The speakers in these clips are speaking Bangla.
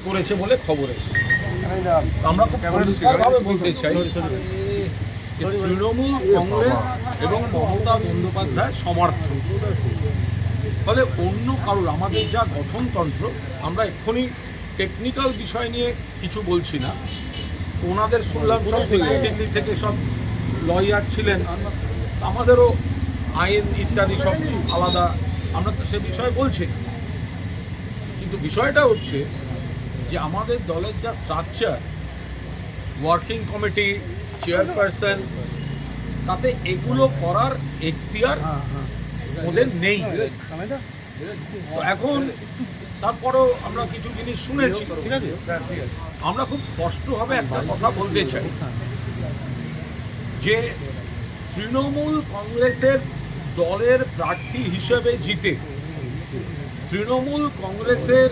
করেছে বলে খবর এসেছে। আমরা খুব পরিষ্কারভাবে বলতে চাই যে তৃণমূল কংগ্রেস এবং মমতা বন্দ্যোপাধ্যায় সমর্থক, ফলে অন্য কারোর আমাদের যা গঠনতন্ত্র, আমরা এক্ষুনি টেকনিক্যাল বিষয় নিয়ে কিছু বলছি না। ওনাদের শুনলাম সব দিল্লি থেকে সব লয়ার ছিলেন, আমাদেরও আইন ইত্যাদি সব আলাদা, আমরা তো সে বিষয়ে বলছি না। কিন্তু বিষয়টা হচ্ছে যে আমাদের দলের যা স্ট্রাকচার, ওয়ার্কিং কমিটি, চেয়ারপারসন, তাতে এগুলো করার এখতিয়ার ওদের নেই। তো এখন তারপরেও আমরা কিছু জিনিস শুনেছি, ঠিক আছে। আমরা খুব স্পষ্টভাবে একটা কথা বলতে চাই যে তৃণমূল কংগ্রেসের দলের প্রার্থী হিসেবে জিতে তৃণমূল কংগ্রেসের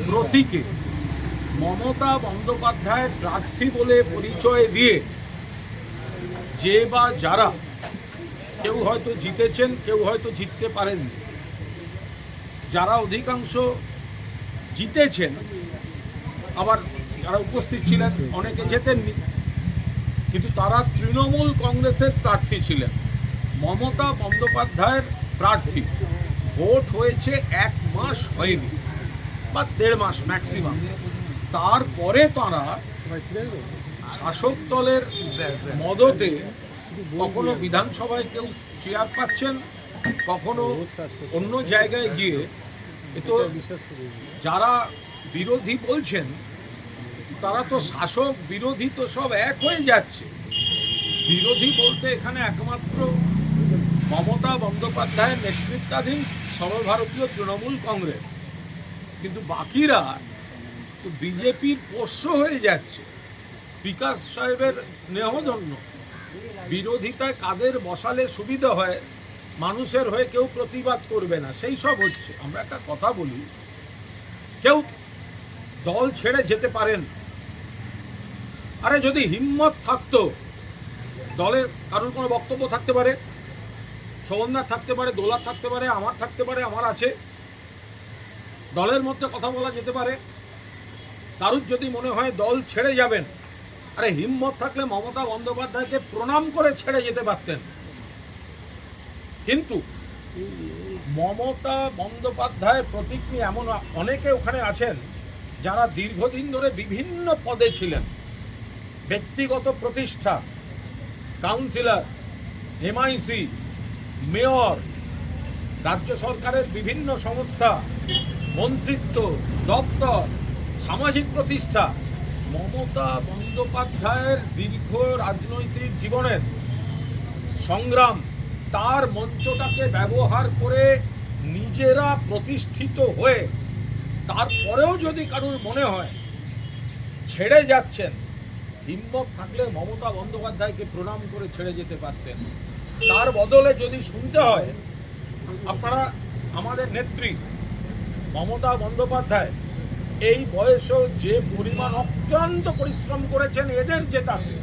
প্রতীকে মমতা বন্দ্যোপাধ্যায়ের প্রার্থী বলে পরিচয় দিয়ে যে বা যারা কেউ হয়তো জিতেছেন, কেউ হয়তো জিততে পারেননি, যারা অধিকাংশ জিতেছেন, আবার যারা উপস্থিত ছিলেন অনেকে জেতেননি, কিন্তু তারা তৃণমূল কংগ্রেসের প্রার্থী ছিলেন, মমতা বন্দ্যোপাধ্যায়ের প্রার্থী। ভোট হয়েছে 1 মাস হয়নি বা 1.5 মাস ম্যাক্সিমাম। তারপরে তারা শাসক দলের মদতে কখনো বিধানসভায় কেউ চেয়ার পাচ্ছেন, কখনো অন্য জায়গায় গিয়ে, তো যারা বিরোধী বলছেন তারা তো শাসক বিরোধী তো সব এক হয়ে যাচ্ছে। বিরোধী বলতে এখানে একমাত্র মমতা বন্দ্যোপাধ্যায়ের নেতৃত্বাধীন সর্বভারতীয় তৃণমূল কংগ্রেস, কিন্তু বাকিরা তো বিজেপির পোষ্য হয়ে যাচ্ছে। স্পিকার সাহেবের স্নেহধন্য বিরোধিতায় কাদের বসালে সুবিধা হয়, মানুষের হয়ে কেউ প্রতিবাদ করবে না, সেই সব হচ্ছে। আমরা একটা কথা বলি, কেউ দল ছেড়ে যেতে পারেন। আরে যদি হিম্মত থাকতো, দলের কারোর কোনো বক্তব্য থাকতে পারে, সৌন্দার থাকতে পারে, দোলার থাকতে পারে, আমার থাকতে পারে, আমার আছে, দলের মধ্যে কথা বলা যেতে পারে। কারুর যদি মনে হয় দল ছেড়ে যাবেন, আরে হিম্মত থাকলে মমতা বন্দ্যোপাধ্যায়কে প্রণাম করে ছেড়ে যেতে পারতেন। কিন্তু মমতা বন্দ্যোপাধ্যায়ের প্রতীক নিয়ে এমন অনেকে ওখানে আছেন যারা দীর্ঘদিন ধরে বিভিন্ন পদে ছিলেন, ব্যক্তিগত প্রতিষ্ঠা, কাউন্সিলর, এমআইসি, মেয়র, রাজ্য সরকারের বিভিন্ন সংস্থা, মন্ত্রিত্ব, দপ্তর, সামাজিক প্রতিষ্ঠা। মমতা বন্দ্যোপাধ্যায়ের দীর্ঘ রাজনৈতিক জীবনের সংগ্রাম, তার মঞ্চটাকে ব্যবহার করে নিজেরা প্রতিষ্ঠিত হয়ে তারপরেও যদি কারুর মনে হয় ছেড়ে যাচ্ছেন, হিম্মত থাকলে মমতা বন্দ্যোপাধ্যায়কে প্রণাম করে ছেড়ে যেতে পারতেন। তার বদলে যদি শুনতে হয়, আপনারা আমাদের নেত্রী মমতা বন্দ্যোপাধ্যায় এই বয়সেও যে পরিমাণ অক্লান্ত পরিশ্রম করেছেন এদের জেতাতে,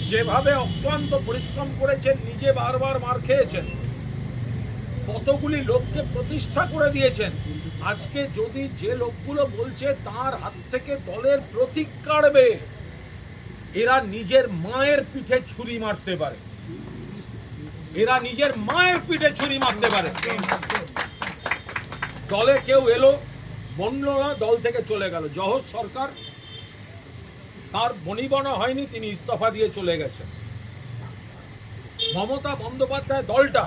যেভাবে অক্লান্ত পরিশ্রম করেছেন, নিজে বারবার মার খেয়েছেন, কতগুলি লোককে প্রতিষ্ঠা করে দিয়েছেন। আজকে যদি যে লোকগুলো বলছে তার হাত থেকে দলের প্রতীক কাড়বে, এরা নিজের মায়ের পিঠে ছুরি মারতে পারে, এরা নিজের মায়ের পিঠে ছুরি মারতে পারে। দলে কেউ এলো, বলল না, দল থেকে চলে গেল। জহর সরকার, তার বনিবনা হয়নি, তিনি ইস্তফা দিয়ে চলে গেছেন। মমতা বন্দ্যোপাধ্যায় দলটা,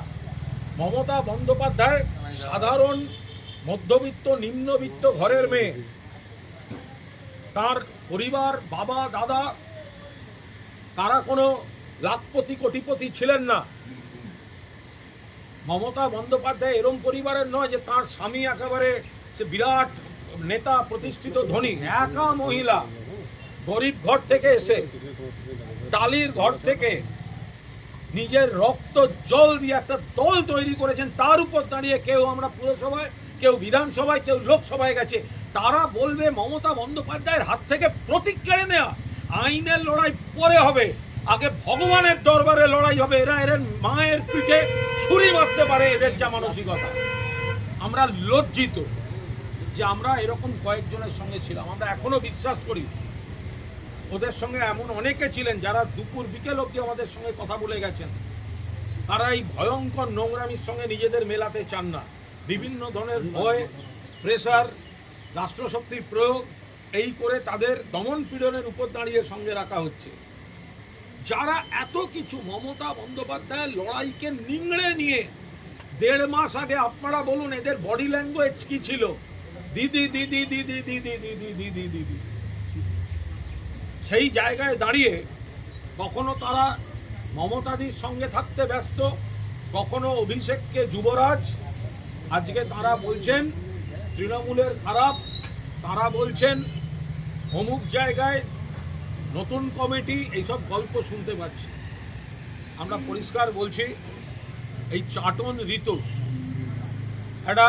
মমতা বন্দ্যোপাধ্যায় সাধারণ মধ্যবিত্ত নিম্নবিত্ত ঘরের মেয়ে, তার পরিবার, বাবা দাদা, তারা কোনো লাখপতি কোটিপতি ছিলেন না। মমতা বন্দ্যোপাধ্যায় এরম পরিবারের নয় যে তার স্বামী একেবারে সে বিরাট নেতা, প্রতিষ্ঠিত ধনী। একা মহিলা, গরিব ঘর থেকে এসে, টালির ঘর থেকে নিজের রক্ত জল দিয়ে একটা দল তৈরি করেছেন। তার উপর দাঁড়িয়ে কেউ আমরা পুরসভায়, কেউ বিধানসভায়, কেউ লোকসভায় গেছে, তারা বলবে মমতা বন্দ্যোপাধ্যায়ের হাত থেকে প্রতীক কেড়ে নেওয়া। আইনের লড়াই পরে হবে, আগে ভগবানের দরবারে লড়াই হবে। এরা এর মায়ের পিঠে ছুরি মারতে পারে, এদের যা মানসিকতা। আমরা লজ্জিত যে আমরা এরকম কয়েকজনের সঙ্গে ছিলাম। আমরা এখনো বিশ্বাস করি ওদের সঙ্গে এমন অনেকে ছিলেন যারা দুপুর বিকেল অবধি আমাদের সঙ্গে কথা বলে গেছেন। তারা এই ভয়ঙ্কর নোংরামির সঙ্গে নিজেদের মেলাতে চান না। বিভিন্ন ধরনের ভয়, প্রেসার, রাষ্ট্রশক্তির প্রয়োগ এই করে তাদের দমন পীড়নের উপর দাঁড়িয়ে সঙ্গে রাখা হচ্ছে। যারা এত কিছু মমতা বন্দ্যোপাধ্যায়ের লড়াইকে নিংড়ে নিয়ে 1.5 মাস আগে, আপনারা বলুন এদের বডি ল্যাঙ্গুয়েজ কি ছিল? দিদি দিদি দিদি দিদি দিদি দিদি দিদি। সেই জায়গায় দাঁড়িয়ে কখনো তারা মমতাদির সঙ্গে থাকতে ব্যস্ত, কখনো অভিষেককে যুবরাজ। আজকে তারা বলছেন তৃণমূলের খারাপ, তারা বলছেন অমুক জায়গায় নতুন কমিটি, এইসব গল্প শুনতে পাচ্ছি। আমরা পরিষ্কার বলছি, এই চাটন ঋতু একটা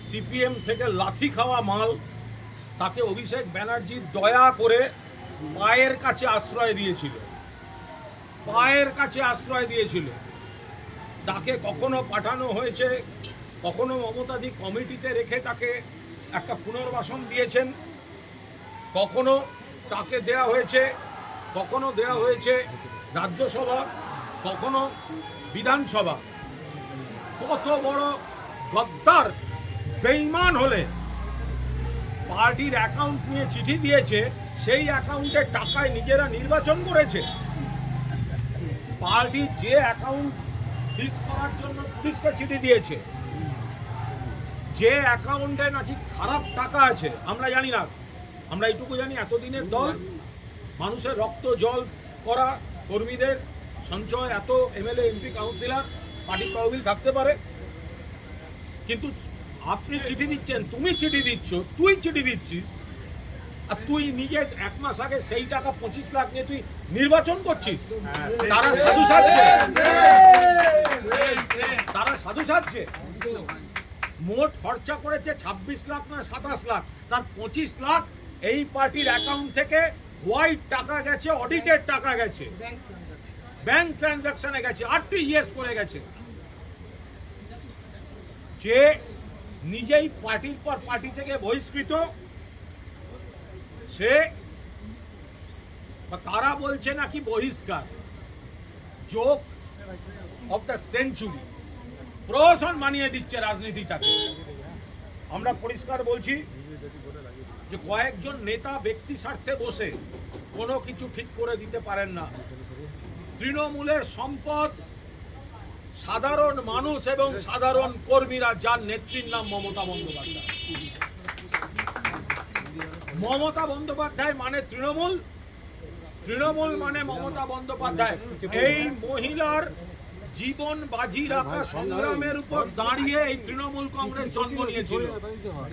সিপিএম থেকে লাথি খাওয়া মাল, তাকে অভিষেক ব্যানার্জি দয়া করে পায়ের কাছে আশ্রয় দিয়েছিল, পায়ের কাছে আশ্রয় দিয়েছিল। তাকে কখনো পাঠানো হয়েছে, কখনো মমতাদি কমিটিতে রেখে তাকে একটা পুনর্বাসন দিয়েছেন, কখনো তাকে দেয়া হয়েছে, কখনো দেয়া হয়েছে রাজ্যসভা, কখনো বিধানসভা। কত বড় গদ্দার বেঈমান হলে পার্টির অ্যাকাউন্ট নিয়ে চিঠি দিয়েছে, সেই অ্যাকাউন্টের টাকায় নিজেরা নির্বাচন করেছে। পার্টি যে অ্যাকাউন্ট সিজ করার জন্য পুলিশকে চিঠি দিয়েছে, যে অ্যাকাউন্টে নাকি খারাপ টাকা আছে আমরা জানি না, আমরা এইটুকু জানি এতদিনের দল, মানুষের রক্ত জল করা কর্মীদের সঞ্চয়, এত এমএলএ এমপি কাউন্সিলর, পার্টির তহবিল থাকতে পারে। কিন্তু আপনি চিঠি দিচ্ছেন, তুমি চিঠি দিচ্ছ, তুই চিঠি দিচ্ছিস, আর তুই নিজে 1 মাস আগে সেই টাকা 25 লাখ নিয়ে তুই নির্বাচন করছিস। তারা সাধু সাজছে, তারা সাধু সাজছে। মোট খরচা করেছে 26 লাখ না 27 লাখ, তার 25 লাখ এই পার্টির অ্যাকাউন্ট থেকে হোয়াইট টাকা গেছে, অডিটেড টাকা গেছে, ব্যাংক ট্রানজাকশনে গেছে, আরটিজিএস করে গেছে। যে নিজেই পার্টির পর পার্টি থেকে বহিষ্কৃত, সে তারা বলছে নাকি বহিষ্কার, জোক অফ দ্য সেঞ্চুরি, প্রহসন মানিয়ে দিচ্ছে রাজনীতিটাকে। আমরা পরিষ্কার বলছি যে কয়েকজন নেতা ব্যক্তি স্বার্থে বসে কোনো কিছু ঠিক করে দিতে পারেন না। তৃণমূলের সম্পদ সাধারণ মানুষ এবং সাধারণ কর্মীরা, যার নেত্রীর নাম মমতা বন্দ্যোপাধ্যায়। মমতা বন্দ্যোপাধ্যায় মানে তৃণমূল, তৃণমূল মানে মমতা বন্দ্যোপাধ্যায়। এই মহিলার জীবন বাজি রাখা সংগ্রামের উপর দাঁড়িয়ে এই তৃণমূল কংগ্রেস জন্ম নিয়েছিল।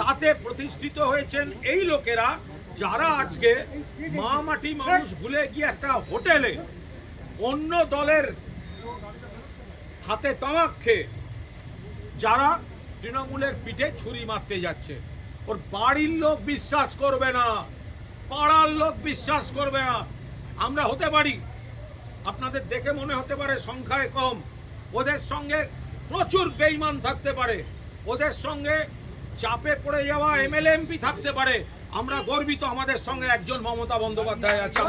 তাতে প্রতিষ্ঠিত হয়েছেন এই লোকেরা, যারা আজকে মা মাটি মানুষ ভুলে গিয়ে একটা হোটেলে অন্য দলের হাতে তামাক খেয়ে যারা তৃণমূলের পিঠে ছুরি মারতে যাচ্ছে। ওর বাড়ির লোক বিশ্বাস করবে না, পাড়ার লোক বিশ্বাস করবে না। আমরা হতে পারি, আপনাদের দেখে মনে হতে পারে সংখ্যায় কম, ওদের সঙ্গে প্রচুর বেঈমান থাকতে পারে, ওদের সঙ্গে চাপে পড়ে যাওয়া এমএলএ এমপি থাকতে পারে। আমরা গর্বিত আমাদের সঙ্গে একজন মমতা বন্দ্যোপাধ্যায় আছে।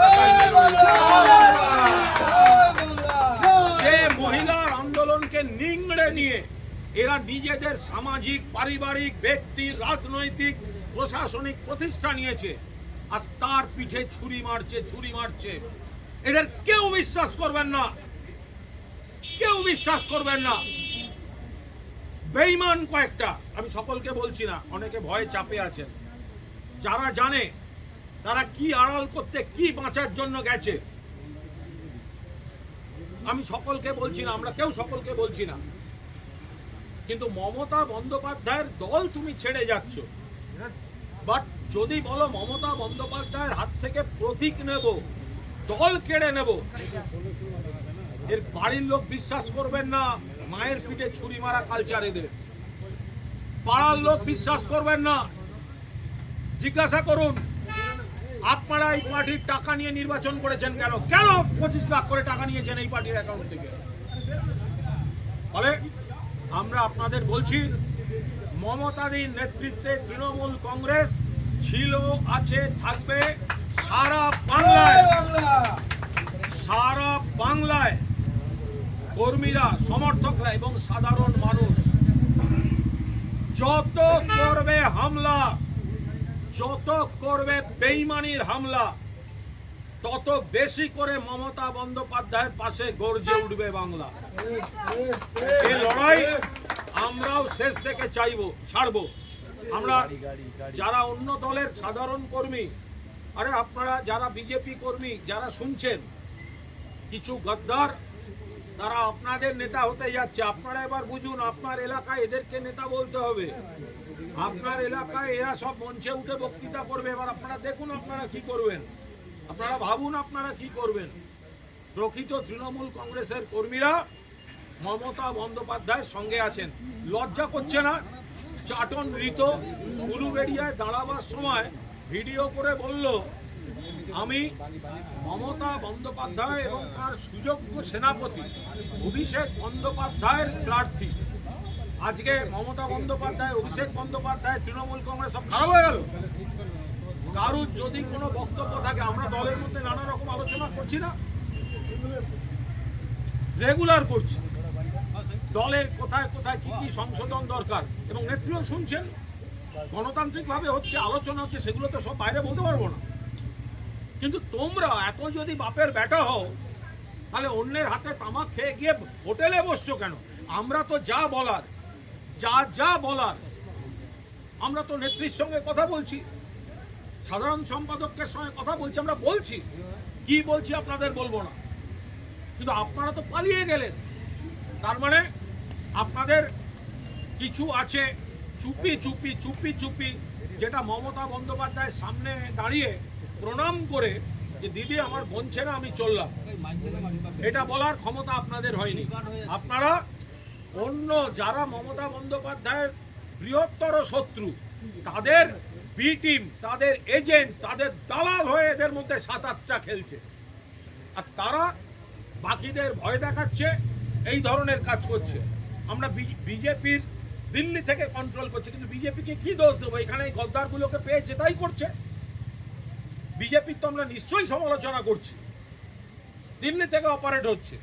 যে মহিলার আন্দোলনকে নিংড়ে নিয়ে এরা নিজেদের সামাজিক, পারিবারিক, ব্যক্তি, রাজনৈতিক, প্রশাসনিক প্রতিষ্ঠা নিয়েছে, আজ তার পিঠে ছুরি মারছে, ছুরি মারছে। এদের কেউ বিশ্বাস করবেন না, কেউ বিশ্বাস করবেন না। বেঈমান কয়েকটা, আমি সকলকে বলছি না, অনেকে ভয়ে চাপে আছেন। যারা জানে তারা কি আড়াল করতে, কি বাঁচার জন্য গেছে, আমি সকলকে বলছি না, আমরা কেউ সকলকে বলছি না। কিন্তু মমতা বন্দ্যোপাধ্যায়ের দল তুমি ছেড়ে যাচ্ছ। বাট যদি বলো মমতা বন্দ্যোপাধ্যায়ের হাত থেকে প্রতীক নেব, দল কেড়ে নেব, এর বাড়ির লোক বিশ্বাস করবেন না। মায়ের পিঠে ছুরি মারা কালচার এদের, পাড়ার লোক বিশ্বাস করবেন না। জিজ্ঞাসা করুন, আপনারা এই পার্টির টাকা নিয়ে নির্বাচন করেছেন কেন? কেন 25 লাখ করে টাকা নিয়েছেন এই পার্টির অ্যাকাউন্ট থেকে? ফলে আমরা আপনাদের বলছি, মমতাদির নেতৃত্বে তৃণমূল কংগ্রেস ছিল, আছে, থাকবে সারা বাংলায় কর্মীরা, সমর্থকরা এবং সাধারণ মানুষ যত করবে হামলা, যত করবে বেইমানির হামলা, তত বেশি করে মমতা বন্দ্যোপাধ্যায়ের পাশে গর্জে উঠবে বাংলা। এই লড়াই আমরাও শেষ থেকে ছাড়বো। আমরা যারা অন্য দলের সাধারণ কর্মী, আরে আপনারা যারা বিজেপি কর্মী যারা শুনছেন, কিছু গদ্দার তারা আপনাদের নেতা হতে যাচ্ছে। আপনারা এবার বুঝুন, আপনার এলাকায় এদেরকে নেতা বলতে হবে। আপনার এলাকায় এরা সব মঞ্চে উঠে বক্তৃতা করবে, এবার আপনারা দেখুন আপনারা কি করবেন, আপনারা ভাবুন আপনারা কি করবেন। প্রকৃত তৃণমূল কংগ্রেসের কর্মীরা মমতা বন্দ্যোপাধ্যায়ের সঙ্গে আছেন। লজ্জা করছে না? চাটন ঋত উলুবেড়িয়ায় দাঁড়াবার সময় ভিডিও করে বলল, আমি মমতা বন্দ্যোপাধ্যায় এবং তার সুযোগ্য সেনাপতি অভিষেক বন্দ্যোপাধ্যায়ের প্রার্থী। আজকে মমতা বন্দ্যোপাধ্যায়, অভিষেক বন্দ্যোপাধ্যায়, তৃণমূল কংগ্রেস সব খারাপ হয়ে গেল। কারুর যদি কোনো বক্তব্য থাকে, আমরা দলের মধ্যে নানা রকম আলোচনা করছি না, রেগুলার করছি, দলের কোথায় কোথায় কি কি সংশোধন দরকার, এবং নেত্রীও শুনছেন, গণতান্ত্রিকভাবে হচ্ছে, আলোচনা হচ্ছে, সেগুলো তো সব বাইরে বলতে পারবো না। কিন্তু তোমরা এত যদি বাপের বেটা হও, তাহলে অন্যের হাতে তামাক খেয়ে গিয়ে হোটেলে বসছো কেন? আমরা তো যা বলার আমরা তো নেত্রীর সঙ্গে কথা বলছি, সাধারণ সম্পাদকের সঙ্গে কথা বলছি, আমরা বলছি, কি বলছি আপনাদের বলবো না। কিন্তু আপনারা তো পালিয়ে গেলেন। তার মানে আপনাদের কিছু আছে চুপি, যেটা মমতা বন্দ্যোপাধ্যায়ের সামনে দাঁড়িয়ে প্রণাম করে যে দিদি আমার বলছে না, আমি চললাম, এটা বলার ক্ষমতা আপনাদের হয়নি। আপনারা অন্য যারা মমতা বন্দ্যোপাধ্যায়ের বৃহত্তর শত্রু, তাদের বি টিম, তাদের এজেন্ট, তাদের দালাল হয়ে এদের মধ্যে 7-8টা খেলছে, আর তারা বাকিদের ভয় দেখাচ্ছে, এই ধরনের কাজ করছে। আমরা বিজেপির দিল্লি থেকে কন্ট্রোল করছে, কিন্তু বিজেপিকে কি দোষ দেবো? এখানে এই গদ্দারগুলোকে পেয়েছে তাই করছে। বিজেপির তো আমরা নিশ্চয়ই সমালোচনা করছি, দিল্লি থেকে অপারেট হচ্ছে,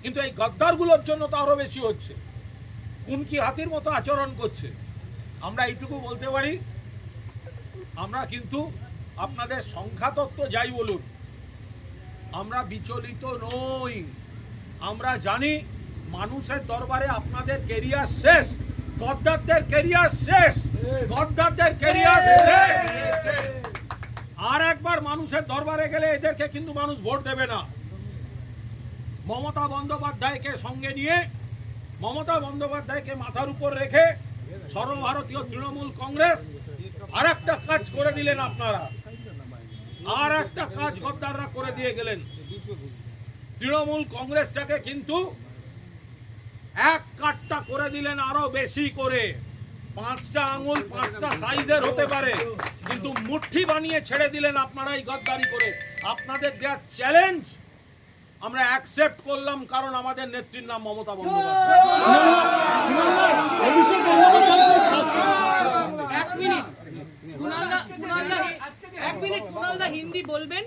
কিন্তু এই গদ্দারগুলোর জন্য তো আরো বেশি হচ্ছে, কুনকি হাতির মতো আচরণ করছে। আমরা এইটুকু বলতে পারি, আমরা কিন্তু আপনাদের সংখ্যাতত্ত্ব যাই বলুন, আমরা বিচলিত নই। আমরা জানি মানুষের দরবারে আপনাদের কেরিয়ার শেষ, গদ্দারদের কেরিয়ার শেষ। আর একবার মানুষের দরবারে গেলে এদেরকে কিন্তু মানুষ ভোট দেবে না। মমতা বন্দ্যোপাধ্যায়কে সঙ্গে নিয়ে, মমতা বন্দ্যোপাধ্যায়কে মাথার উপর রেখে সর্বভারতীয় তৃণমূল কংগ্রেস আর একটা কাজ করে দিলেন আপনারা, আর একটা কাজ গদ্দাররা করে দিয়ে গেলেন। তৃণমূল কংগ্রেসটাকে কিন্তু এক কাটটা করে দিলেন আরো বেশি করে, 5টা আঙুল 5টা সাইজের হতে পারে, কিন্তু মুঠি বানিয়ে ছেড়ে দিলেন আপনারা এই গদ্দারি করে। আপনাদের দেওয়ার চ্যালেঞ্জ আমরা অ্যাকসেপ্ট করলাম, কারণ আমাদের নেত্রীর নাম মমতা বন্দ্যোপাধ্যায়। হিন্দি বলবেন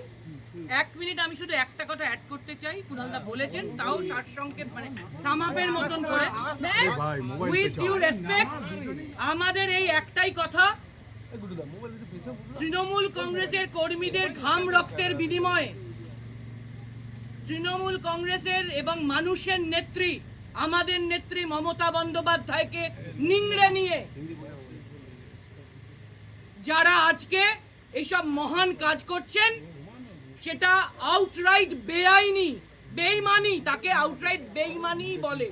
1 মিনিট। আমি শুধু একটা কথা অ্যাড করতে চাই, কুণালদা বলেছেন, তাও সারসংক্ষেপ, মানে সামাপের মতন করে। উইথ ডিউ রেসপেক্ট, আমাদের এই একটাই কথা, তৃণমূল কংগ্রেসের কর্মীদের ঘাম রক্তের বিনিময়ে তৃণমূল কংগ্রেসের এবং মানুষের নেত্রী, আমাদের নেত্রী মমতা বন্দ্যোপাধ্যায়কে নিংড়ে নিয়ে যারা আজকে এইসব মহান কাজ করছেন, সেটা আউটরাইট বেআইনি, বেইমানি, তাকে আউটরাইট বেইমানি বলে।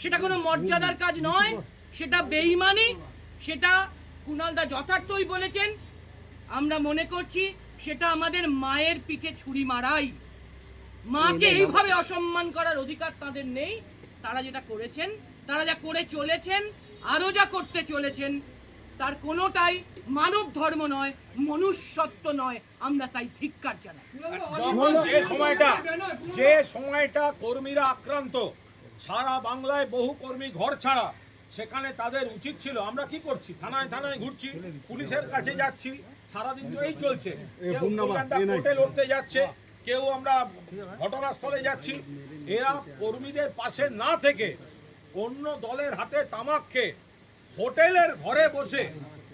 সেটা কোনো মর্যাদার কাজ নয়, সেটা বেইমানি। সেটা কুণালদা যথার্থই বলেছেন। আমরা মনে করছি সেটা আমাদের মায়ের পিঠে ছুরি মারাই। মাকে এইভাবে অসম্মান করার অধিকার তাদের নেই। তারা যেটা করেছেন, তারা যা করে চলেছেন, আরো যা করতে চলেছেন, তার কোনোটাই মানব ধর্ম নয়, মনুষ্যত্ব নয়। আমরা তাই ধিক্কার জানাই। যে সময়টা কর্মীরা আক্রান্ত, সারা বাংলায় বহু কর্মী ঘর ছাড়া, সেখানে তাদের উচিত ছিল, আমরা কি করছি, থানায় থানায় ঘুরছি, পুলিশের কাছে যাচ্ছি, সারাদিন তো এই চলছে, কেউ কলকাতা কোর্টে লড়তে যাচ্ছে, কেউ আমরা ঘটনাস্থলে যাচ্ছি। এরা কর্মীদের পাশে না থেকে অন্য দলের হাতে তামাক খেয়ে হোটেলের ঘরে বসে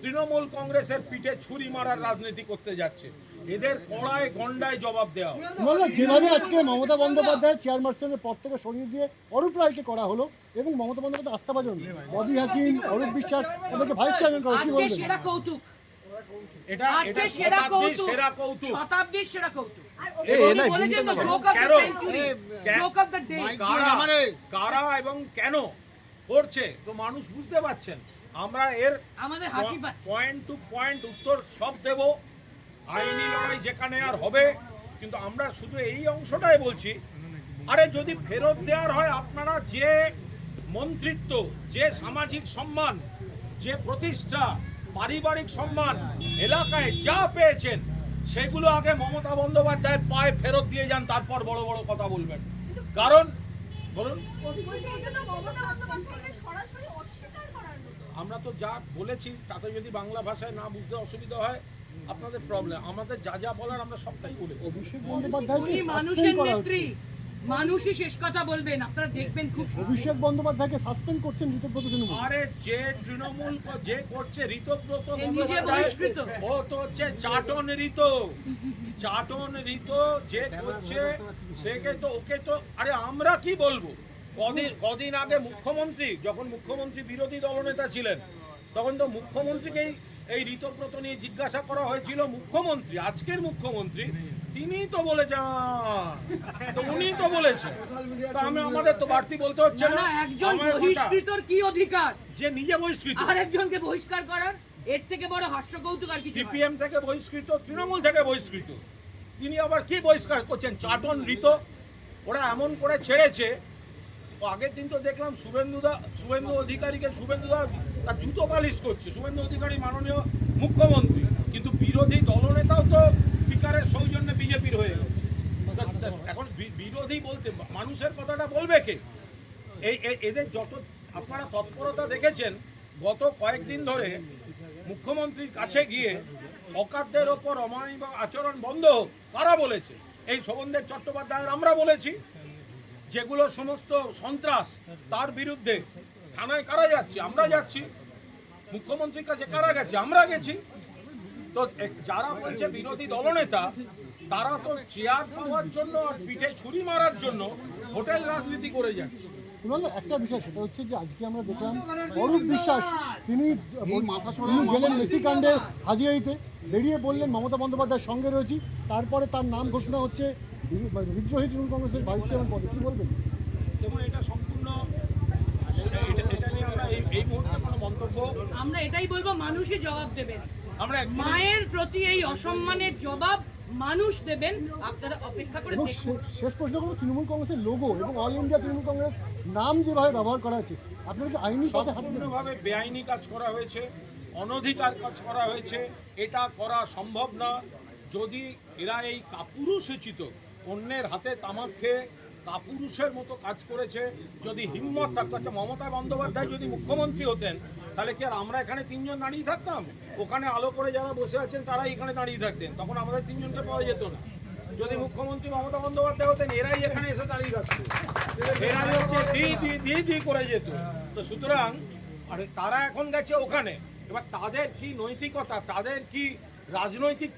তৃণমূল কংগ্রেসের পিঠে ছুরি মারার রাজনীতি করতে যাচ্ছে। এদের কড়ায় গন্ডায় জবাব দেওয়া হবে। না, যেভাবে আজকে মমতা বন্দ্যোপাধ্যায় চেয়ারপারসনের পদ থেকে সরিয়ে দিয়ে অরূপ রায়কে করা হলো এবং মমতা বন্দ্যোপাধ্যায় আস্থাভাজন ববি হাকিম, অরূপ বিশ্বাস এদেরকে ভাইস চেয়ারম্যান করা, কি আজকে বলবেন? সেরা কৌতুক, এটা আজকে এটা সেরা কৌতুক, সেরা কৌতুক। শতাব্দীর সেরা কৌতুক। এই উনি বলেছেন তো জোক অফ দ্য কেন? Century, joke of the day. কারা এবং কেন করছে তো মানুষ বুঝতে পারছেন। আমরা এর আমাদের হাসি পাচ্ছে। পয়েন্ট টু পয়েন্ট উত্তর সব দেব, আইনি লড়াই যেখানে আর হবে। কিন্তু আমরা শুধু এই অংশটাই বলছি, আরে যদি ফেরত দেওয়ার হয়, আপনারা যে মন্ত্রিত্ব, যে সামাজিক সম্মান, যে প্রতিষ্ঠা, পারিবারিক সম্মান, এলাকায় যা পেয়েছেন, সেগুলো আগে মমতা বন্দ্যোপাধ্যায়ের পায়ে ফেরত দিয়ে যান, তারপর বড় বড় কথা বলবেন। কারণ বলুন, আমরা তো যা বলেছি তাতে যদি বাংলা ভাষায় না বুঝতে অসুবিধা হয় আপনাদের প্রবলেম। আমাদের যা যা বলার আমরা সবটাই বলেছি। অভিষেক বন্দ্যোপাধ্যায়কে উনি সাসপেন্ড মানুষের করা নেত্রী, হচ্ছে। মানুষই শেষ কথা বলবেন, আপনারা দেখবেন খুব। অভিষেক বন্দ্যোপাধ্যায়কে সাসপেন্ড করছেন ঋতব্রত তৃণমূল। আরে যে তৃণমূল যে করছে ঋতব্রত এ নিজে বন্দ্যোপাধ্যায়, বহিষ্কৃত। ও তো হচ্ছে চাটন ঋত, চাটন ঋত যে করছে সেকে তো, ওকে তো, আরে আমরা কি বলবো। কদিন আগে মুখ্যমন্ত্রী, যখন মুখ্যমন্ত্রী বিরোধী দলনেতা ছিলেন, তখন তো মুখ্যমন্ত্রীকেই এই ঋতব্রত নিয়ে জিজ্ঞাসা করা হয়েছিল। মুখ্যমন্ত্রী, আজকের মুখ্যমন্ত্রী, তিনি তো বলেছেন, তো উনি তো বলেছেন, তো আমাদের তো বাড়তি বলতে হচ্ছে না, না। একজন আমার কথা, বহিষ্কৃতর কি অধিকার যে নিজে বহিষ্কৃত, আরেকজনকে বহিষ্কার করার? এর থেকে বড় হাস্য কৌতুক আর কিছু নয়। সিপিএম থেকে বহিষ্কৃত, তৃণমূল থেকে বহিষ্কৃত, তিনি আবার কি বহিষ্কার করছেন? চাটন ঋত। ওরা এমন করে ছেড়েছে, আগের দিন তো দেখলাম শুভেন্দু অধিকারীকে, শুভেন্দুদা তার জুতো পালিশ করছে, শুভেন্দু অধিকারী মাননীয় মুখ্যমন্ত্রী, কিন্তু বিরোধী দলনেতাও তো স্পিকারের সৌজন্যে বিজেপির হয়ে গেছে। এখন বিরোধী বলতে মানুষের কথাটা বলবে কে? এদের যত আপনারা তৎপরতা দেখেছেন, গত কয়েকদিন ধরে মুখ্যমন্ত্রীর কাছে গিয়ে হকারদের ওপর অমানবিক আচরণ বন্ধ হোক, কারা বলেছে? এই শোভনদেব চট্টোপাধ্যায়ের আমরা বলেছি। যেগুলো সমস্ত সন্ত্রাস, তার বিরুদ্ধে থানায় কারা যাচ্ছে? আমরা যাচ্ছি। মুখ্যমন্ত্রীর কাছে কারা গেছে? আমরা গেছি। তো যারা বলছে বিরোধী দলনেতা, তারা তো চেয়ার পাওয়ার জন্য আর পিঠে ছুরি মারার জন্য হোটেল রাজনীতি করে যাচ্ছে। একটা বিষয়, সেটা হচ্ছে যে আজকে আমরা দেখলাম অরূপ বিশ্বাস, তিনি গেলেন মেসি কাণ্ডে হাজিরাইতে, বেরিয়ে বললেন মমতা বন্দ্যোপাধ্যায়ের সঙ্গে রয়েছি, তারপরে তার নাম ঘোষণা হচ্ছে বিদ্রোহী তৃণমূল কংগ্রেসের ভাইস চেয়ারম্যান পদে। কি বলবেন? এবং এটা সম্পূর্ণ, এটা নিয়ে আমরা এই মুহূর্তে কোনো মন্তব্য, আমরা এটাই বলবো, মানুষই জবাব দেবেন। আমরা মায়ের প্রতি এই অসম্মানের জবাব মানুষ দেবেন, আপনারা অপেক্ষা করে এবং দেখুন। শেষ প্রশ্ন করবো, তৃণমূল কংগ্রেসের লোগো এবং অল ইন্ডিয়া তৃণমূল কংগ্রেস নাম যেভাবে ব্যবহার করা হচ্ছে, আপনারা কি আইনি পথে হাঁটবেন? সম্পূর্ণভাবে বেআইনি কাজ করা হয়েছে, অনধিকার কাজ করা হয়েছে। এটা করা সম্ভব না। যদি এরা এই কাপুরুষোচিত, অন্যের হাতে তামাক খেয়ে কাপুরুষের মতো কাজ করেছে, যদি হিম্মত থাকতো, আচ্ছা মমতা বন্দ্যোপাধ্যায় যদি মুখ্যমন্ত্রী হতেন, তাহলে কি আর আমরা এখানে তিনজন দাঁড়িয়ে থাকতাম? ওখানে আলো করে যারা বসে আছেন তারাই এখানে দাঁড়িয়ে থাকতেন, তখন আমাদের তিনজনকে পাওয়া যেত না। যদি মুখ্যমন্ত্রী মমতা বন্দ্যোপাধ্যায় হতেন, এরাই এখানে এসে দাঁড়িয়ে থাকতো, এরাই হচ্ছে দি করে যেত। তো সুতরাং তারা এখন গেছে ওখানে। এবার তাদের কি নৈতিকতা, তাদের কি রাজনৈতিক